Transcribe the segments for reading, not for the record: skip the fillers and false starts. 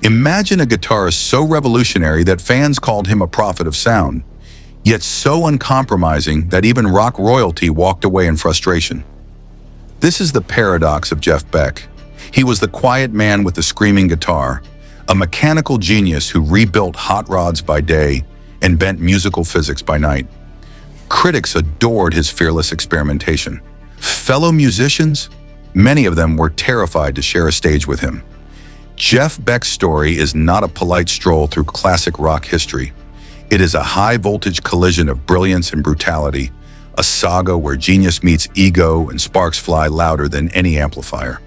Imagine a guitarist so revolutionary that fans called him a prophet of sound, yet so uncompromising that even rock royalty walked away in frustration. This is the paradox of Jeff Beck. He was the quiet man with the screaming guitar, a mechanical genius who rebuilt hot rods by day and bent musical physics by night. Critics adored his fearless experimentation. Fellow musicians, many of them were terrified to share a stage with him. Jeff Beck's story is not a polite stroll through classic rock history. It is a high-voltage collision of brilliance and brutality, a saga where genius meets ego and sparks fly louder than any amplifier.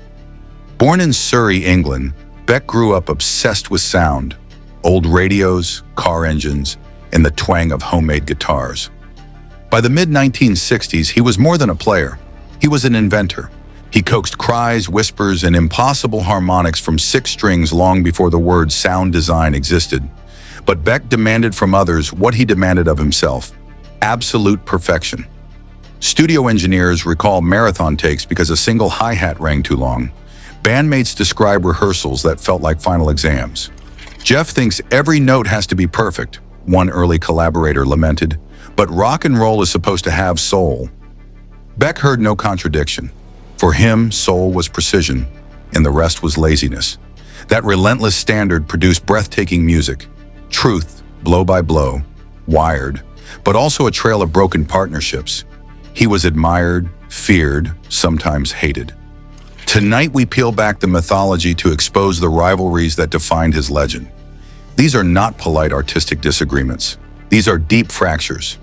Born in Surrey, England, Beck grew up obsessed with sound, old radios, car engines, and the twang of homemade guitars. By the mid-1960s, he was more than a player. He was an inventor. He coaxed cries, whispers, and impossible harmonics from 6 strings long before the word sound design existed. But Beck demanded from others what he demanded of himself: absolute perfection. Studio engineers recall marathon takes because a single hi-hat rang too long. Bandmates describe rehearsals that felt like final exams. Jeff thinks every note has to be perfect, one early collaborator lamented, but rock and roll is supposed to have soul. Beck heard no contradiction. For him, soul was precision, and the rest was laziness. That relentless standard produced breathtaking music, truth, blow by blow, wired, but also a trail of broken partnerships. He was admired, feared, sometimes hated. Tonight we peel back the mythology to expose the rivalries that defined his legend. These are not polite artistic disagreements. These are deep fractures,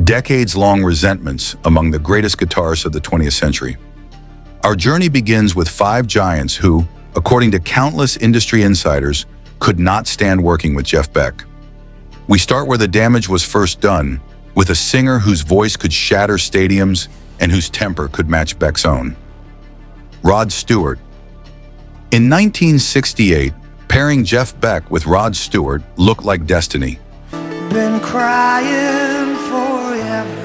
decades-long resentments among the greatest guitarists of the 20th century. Our journey begins with 5 giants who, according to countless industry insiders, could not stand working with Jeff Beck. We start where the damage was first done, with a singer whose voice could shatter stadiums and whose temper could match Beck's own. Rod Stewart. In 1968, pairing Jeff Beck with Rod Stewart looked like destiny. Been crying forever.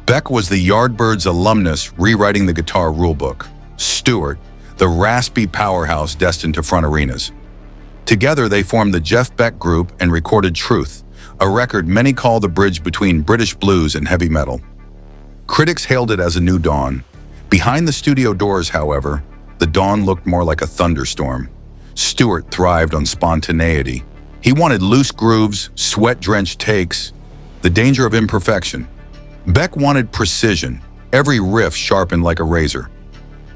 Beck was the Yardbirds alumnus rewriting the guitar rulebook. Stewart, the raspy powerhouse destined to front arenas. Together, they formed the Jeff Beck Group and recorded Truth, a record many call the bridge between British blues and heavy metal. Critics hailed it as a new dawn. Behind the studio doors, however, the dawn looked more like a thunderstorm. Stewart thrived on spontaneity. He wanted loose grooves, sweat-drenched takes, the danger of imperfection. Beck wanted precision, every riff sharpened like a razor.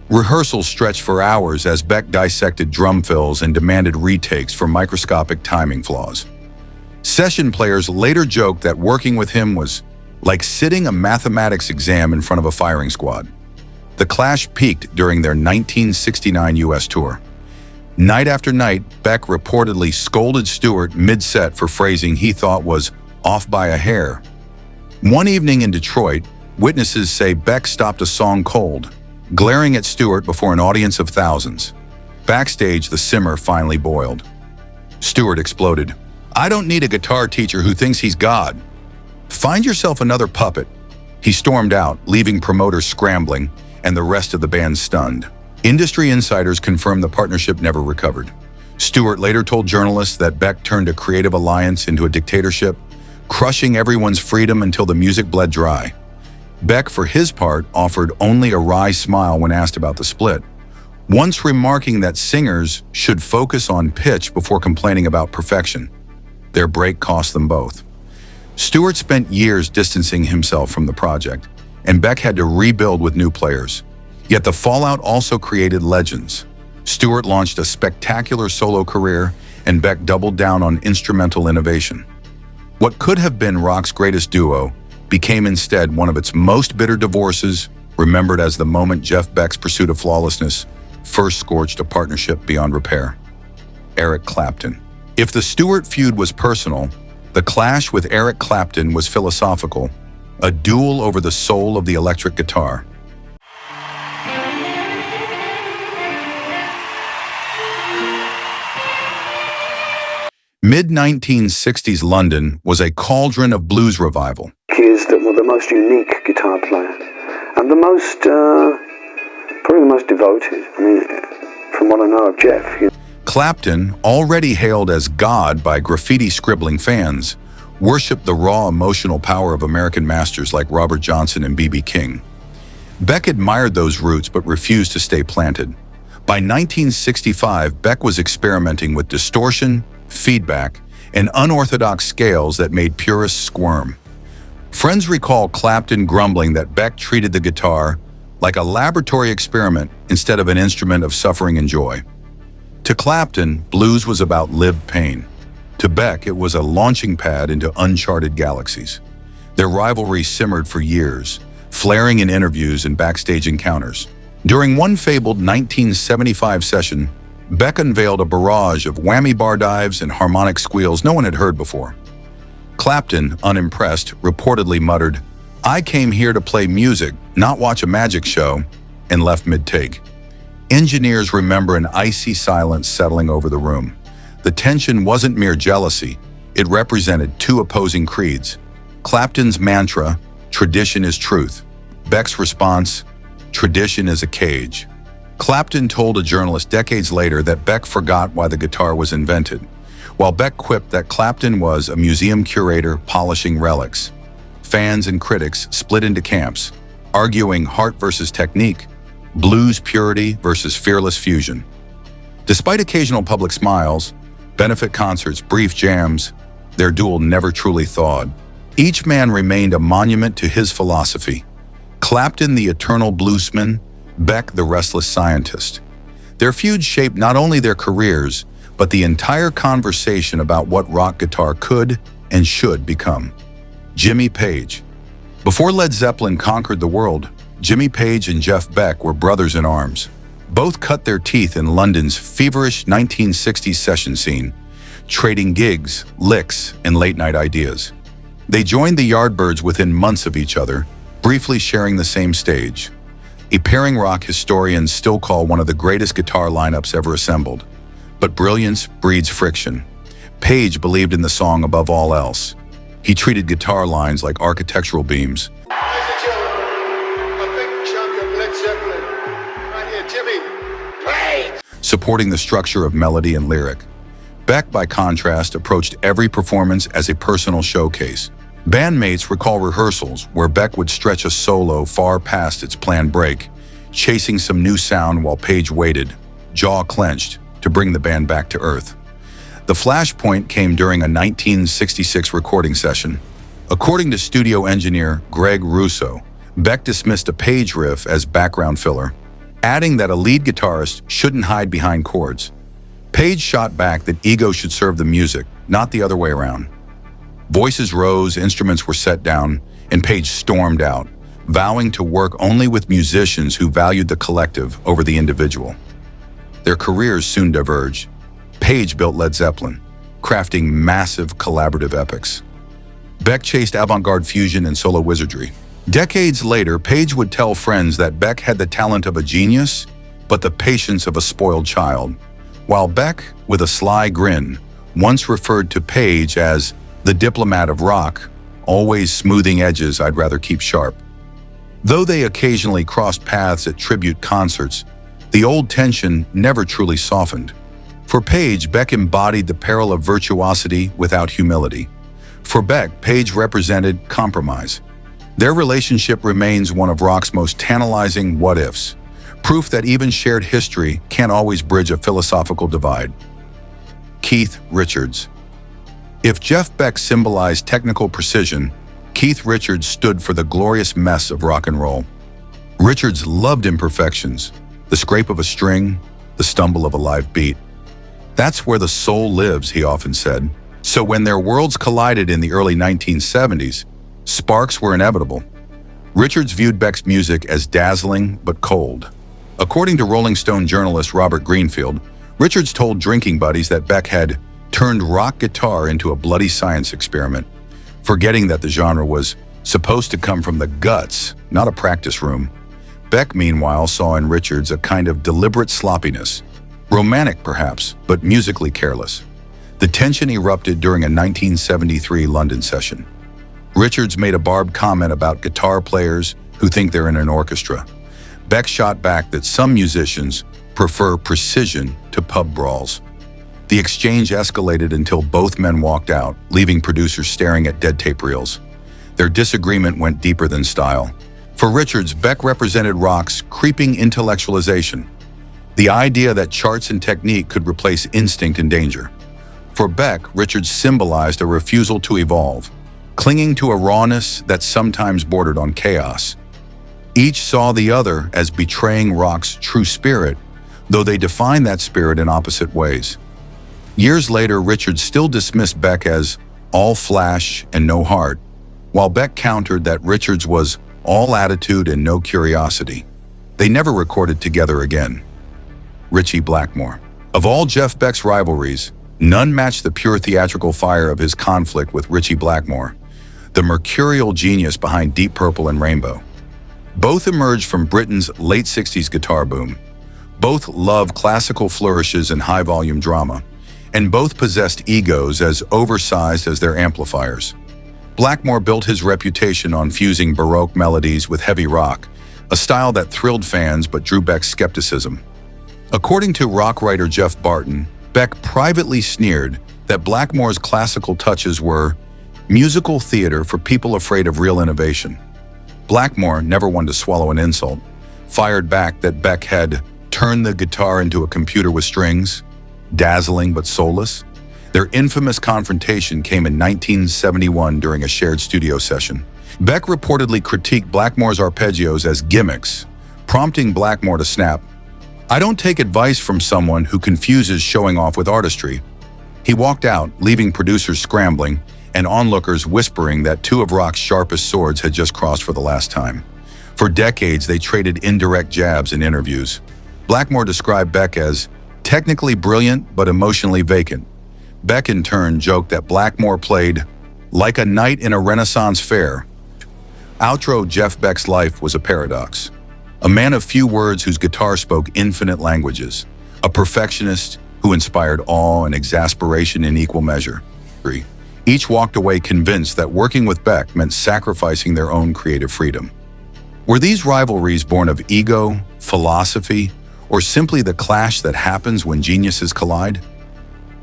Rehearsals stretched for hours as Beck dissected drum fills and demanded retakes for microscopic timing flaws. Session players later joked that working with him was like sitting a mathematics exam in front of a firing squad. The clash peaked during their 1969 US tour. Night after night, Beck reportedly scolded Stewart mid-set for phrasing he thought was off by a hair. One evening in Detroit, witnesses say Beck stopped a song cold, glaring at Stewart before an audience of thousands. Backstage, the simmer finally boiled. Stewart exploded. "I don't need a guitar teacher who thinks he's God. Find yourself another puppet." He stormed out, leaving promoters scrambling and the rest of the band stunned. Industry insiders confirmed the partnership never recovered. Stewart later told journalists that Beck turned a creative alliance into a dictatorship, crushing everyone's freedom until the music bled dry. Beck, for his part, offered only a wry smile when asked about the split, once remarking that singers should focus on pitch before complaining about perfection. Their break cost them both. Stewart spent years distancing himself from the project, and Beck had to rebuild with new players. Yet the fallout also created legends. Stewart launched a spectacular solo career, and Beck doubled down on instrumental innovation. What could have been rock's greatest duo became instead one of its most bitter divorces, remembered as the moment Jeff Beck's pursuit of flawlessness first scorched a partnership beyond repair. Eric Clapton. If the Stewart feud was personal, the clash with Eric Clapton was philosophical, a duel over the soul of the electric guitar. Mid-1960s London was a cauldron of blues revival. He is the most unique guitar player, and the most, probably the most devoted. I mean, from what I know of Jeff. Clapton, already hailed as God by graffiti-scribbling fans, worshipped the raw emotional power of American masters like Robert Johnson and B.B. King. Beck admired those roots but refused to stay planted. By 1965, Beck was experimenting with distortion, feedback, and unorthodox scales that made purists squirm. Friends recall Clapton grumbling that Beck treated the guitar like a laboratory experiment instead of an instrument of suffering and joy. To Clapton, blues was about lived pain. To Beck, it was a launching pad into uncharted galaxies. Their rivalry simmered for years, flaring in interviews and backstage encounters. During one fabled 1975 session, Beck unveiled a barrage of whammy bar dives and harmonic squeals no one had heard before. Clapton, unimpressed, reportedly muttered, "I came here to play music, not watch a magic show," and left mid-take. Engineers remember an icy silence settling over the room. The tension wasn't mere jealousy, it represented two opposing creeds. Clapton's mantra, "Tradition is truth." Beck's response, "Tradition is a cage." Clapton told a journalist decades later that Beck forgot why the guitar was invented, while Beck quipped that Clapton was a museum curator polishing relics. Fans and critics split into camps, arguing heart versus technique, blues purity versus fearless fusion. Despite occasional public smiles, benefit concerts, brief jams, their duel never truly thawed. Each man remained a monument to his philosophy. Clapton the eternal bluesman, Beck the restless scientist. Their feud shaped not only their careers, but the entire conversation about what rock guitar could and should become. Jimmy Page. Before Led Zeppelin conquered the world, Jimmy Page and Jeff Beck were brothers in arms. Both cut their teeth in London's feverish 1960s session scene, trading gigs, licks, and late-night ideas. They joined the Yardbirds within months of each other, briefly sharing the same stage. A pairing rock historians still call one of the greatest guitar lineups ever assembled. But brilliance breeds friction. Page believed in the song above all else. He treated guitar lines like architectural beams. Ladies and gentlemen, a big champion Led Zeppelin. Right here, Jimmy Page. Supporting the structure of melody and lyric. Beck, by contrast, approached every performance as a personal showcase. Bandmates recall rehearsals where Beck would stretch a solo far past its planned break, chasing some new sound while Page waited, jaw clenched, to bring the band back to earth. The flashpoint came during a 1966 recording session. According to studio engineer Greg Russo, Beck dismissed a Page riff as background filler, adding that a lead guitarist shouldn't hide behind chords. Page shot back that ego should serve the music, not the other way around. Voices rose, instruments were set down, and Page stormed out, vowing to work only with musicians who valued the collective over the individual. Their careers soon diverged. Page built Led Zeppelin, crafting massive collaborative epics. Beck chased avant-garde fusion and solo wizardry. Decades later, Page would tell friends that Beck had the talent of a genius, but the patience of a spoiled child, while Beck, with a sly grin, once referred to Page as the diplomat of rock, always smoothing edges I'd rather keep sharp. Though they occasionally crossed paths at tribute concerts, the old tension never truly softened. For Page, Beck embodied the peril of virtuosity without humility. For Beck, Page represented compromise. Their relationship remains one of rock's most tantalizing what-ifs, proof that even shared history can't always bridge a philosophical divide. Keith Richards. If Jeff Beck symbolized technical precision, Keith Richards stood for the glorious mess of rock and roll. Richards loved imperfections, the scrape of a string, the stumble of a live beat. That's where the soul lives, he often said. So when their worlds collided in the early 1970s, sparks were inevitable. Richards viewed Beck's music as dazzling but cold. According to Rolling Stone journalist Robert Greenfield, Richards told drinking buddies that Beck had turned rock guitar into a bloody science experiment, forgetting that the genre was supposed to come from the guts, not a practice room. Beck, meanwhile, saw in Richards a kind of deliberate sloppiness, romantic perhaps, but musically careless. The tension erupted during a 1973 London session. Richards made a barbed comment about guitar players who think they're in an orchestra. Beck shot back that some musicians prefer precision to pub brawls. The exchange escalated until both men walked out, leaving producers staring at dead tape reels. Their disagreement went deeper than style. For Richards, Beck represented rock's creeping intellectualization, the idea that charts and technique could replace instinct and danger. For Beck, Richards symbolized a refusal to evolve, clinging to a rawness that sometimes bordered on chaos. Each saw the other as betraying rock's true spirit, though they defined that spirit in opposite ways. Years later, Richards still dismissed Beck as all flash and no heart, while Beck countered that Richards was all attitude and no curiosity. They never recorded together again. Ritchie Blackmore. Of all Jeff Beck's rivalries, none matched the pure theatrical fire of his conflict with Ritchie Blackmore, the mercurial genius behind Deep Purple and Rainbow. Both emerged from Britain's late 60s guitar boom. Both loved classical flourishes and high-volume drama, and both possessed egos as oversized as their amplifiers. Blackmore built his reputation on fusing Baroque melodies with heavy rock, a style that thrilled fans but drew Beck's skepticism. According to rock writer Jeff Barton, Beck privately sneered that Blackmore's classical touches were musical theater for people afraid of real innovation. Blackmore, never one to swallow an insult, fired back that Beck had turned the guitar into a computer with strings, dazzling but soulless. Their infamous confrontation came in 1971 during a shared studio session. Beck reportedly critiqued Blackmore's arpeggios as gimmicks, prompting Blackmore to snap, "I don't take advice from someone who confuses showing off with artistry." He walked out, leaving producers scrambling and onlookers whispering that two of rock's sharpest swords had just crossed for the last time. For decades, they traded indirect jabs in interviews. Blackmore described Beck as technically brilliant but emotionally vacant. Beck, in turn, joked that Blackmore played like a knight in a Renaissance fair. Outro Jeff Beck's life was a paradox. A man of few words whose guitar spoke infinite languages. A perfectionist who inspired awe and exasperation in equal measure. Each walked away convinced that working with Beck meant sacrificing their own creative freedom. Were these rivalries born of ego, philosophy, or simply the clash that happens when geniuses collide?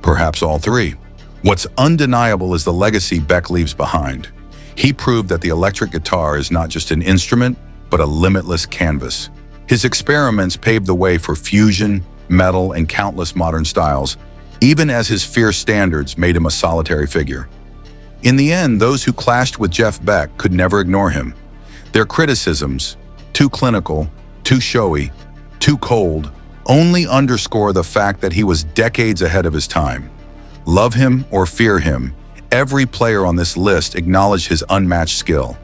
Perhaps all three. What's undeniable is the legacy Beck leaves behind. He proved that the electric guitar is not just an instrument, but a limitless canvas. His experiments paved the way for fusion, metal, and countless modern styles, even as his fierce standards made him a solitary figure. In the end, those who clashed with Jeff Beck could never ignore him. Their criticisms, too clinical, too showy, too cold, only underscore the fact that he was decades ahead of his time. Love him or fear him, every player on this list acknowledged his unmatched skill.